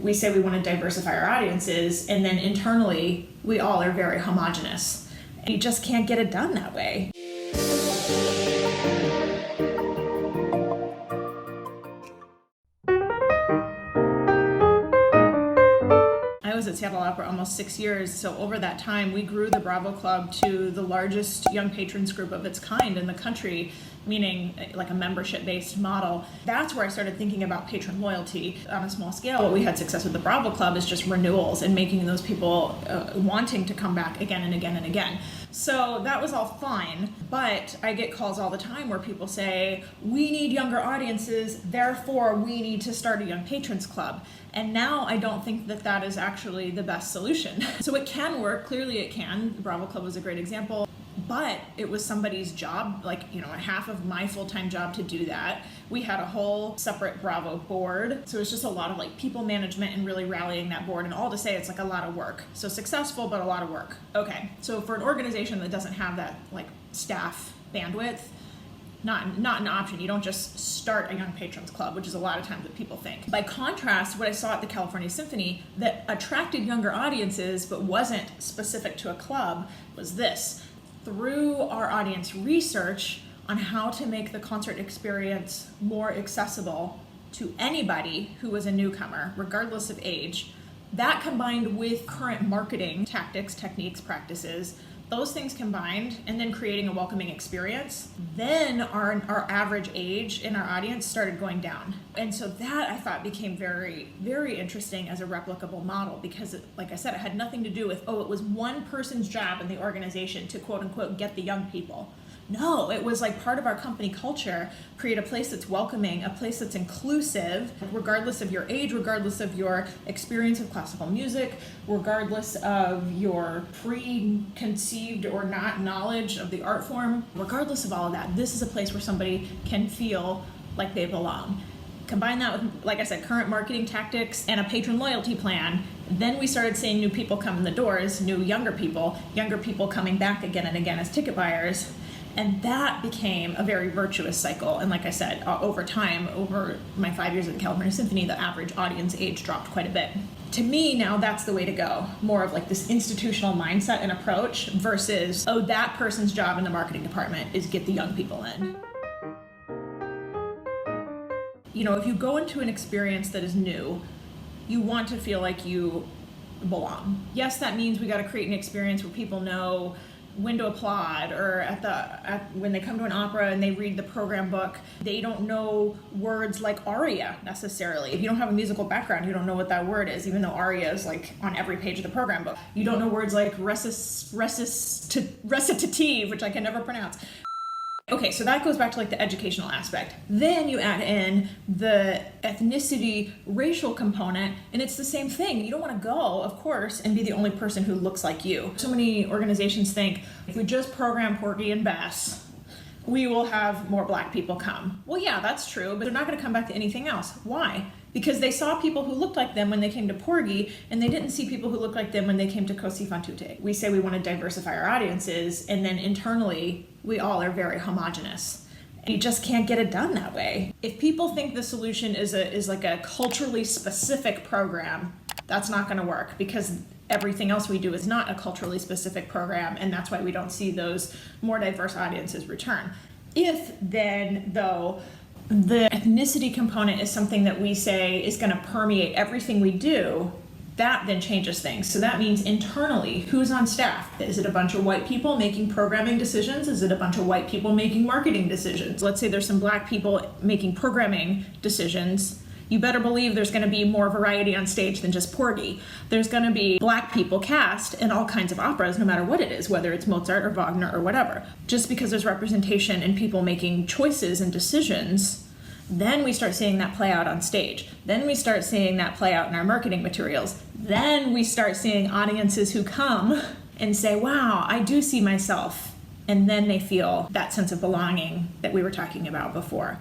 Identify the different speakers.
Speaker 1: We say we want to diversify our audiences, and then internally, we all are very homogenous. And you just can't get it done that way. I was at Seattle Opera almost 6 years, so over that time we grew the Bravo Club to the largest young patrons group of its kind in the country, meaning like a membership-based model. That's where I started thinking about patron loyalty on a small scale. What we had success with the Bravo Club is just renewals and making those people wanting to come back again and again and again. So that was all fine, but I get calls all the time where people say, we need younger audiences, therefore we need to start a young patrons club. And now I don't think that that is actually the best solution. So it can work, clearly it can. The Bravo Club was a great example. But it was somebody's job, half of my full-time job to do that. We had a whole separate Bravo board. So it was just a lot of people management and really rallying that board, and all to say it's a lot of work. So successful, but a lot of work. Okay, so for an organization that doesn't have that staff bandwidth, not an option. You don't just start a young patrons club, which is a lot of times what people think. By contrast, what I saw at the California Symphony that attracted younger audiences but wasn't specific to a club was this. Through our audience research on how to make the concert experience more accessible to anybody who was a newcomer, regardless of age, that combined with current marketing tactics, techniques, practices, those things combined, and then creating a welcoming experience, then our average age in our audience started going down. And so that I thought became very, very interesting as a replicable model because, like I said, it had nothing to do with, it was one person's job in the organization to quote unquote get the young people. No, it was part of our company culture, create a place that's welcoming, a place that's inclusive, regardless of your age, regardless of your experience of classical music, regardless of your preconceived or not knowledge of the art form, regardless of all of that. This is a place where somebody can feel like they belong. Combine that with, like I said, current marketing tactics and a patron loyalty plan. Then we started seeing new people come in the doors, new younger people coming back again and again as ticket buyers. And that became a very virtuous cycle. And like I said, over time, over my 5 years at the California Symphony, the average audience age dropped quite a bit. To me, now that's the way to go. More of this institutional mindset and approach versus, that person's job in the marketing department is get the young people in. If you go into an experience that is new, you want to feel like you belong. Yes, that means we got to create an experience where people know when to applaud, or when they come to an opera and they read the program book, they don't know words like aria necessarily. If you don't have a musical background, you don't know what that word is, even though aria is on every page of the program book. You don't know words like recitative, which I can never pronounce. Okay, so that goes back to the educational aspect. Then you add in the ethnicity, racial component, and it's the same thing. You don't want to go, of course, and be the only person who looks like you. So many organizations think, if we just program Porgy and Bess, we will have more Black people come. Well, yeah, that's true, but they're not going to come back to anything else. Why? Because they saw people who looked like them when they came to Porgy, and they didn't see people who looked like them when they came to Così fan tutte. We say we want to diversify our audiences, and then internally, we all are very homogenous. And you just can't get it done that way. If people think the solution is a culturally specific program, that's not going to work, because everything else we do is not a culturally specific program, and that's why we don't see those more diverse audiences return. If then, though, the ethnicity component is something that we say is going to permeate everything we do, that then changes things. So that means internally, who's on staff? Is it a bunch of white people making programming decisions? Is it a bunch of white people making marketing decisions? Let's say there's some Black people making programming decisions. You better believe there's going to be more variety on stage than just Porgy. There's going to be Black people cast in all kinds of operas, no matter what it is, whether it's Mozart or Wagner or whatever. Just because there's representation and people making choices and decisions, then we start seeing that play out on stage. Then we start seeing that play out in our marketing materials. Then we start seeing audiences who come and say, wow, I do see myself. And then they feel that sense of belonging that we were talking about before.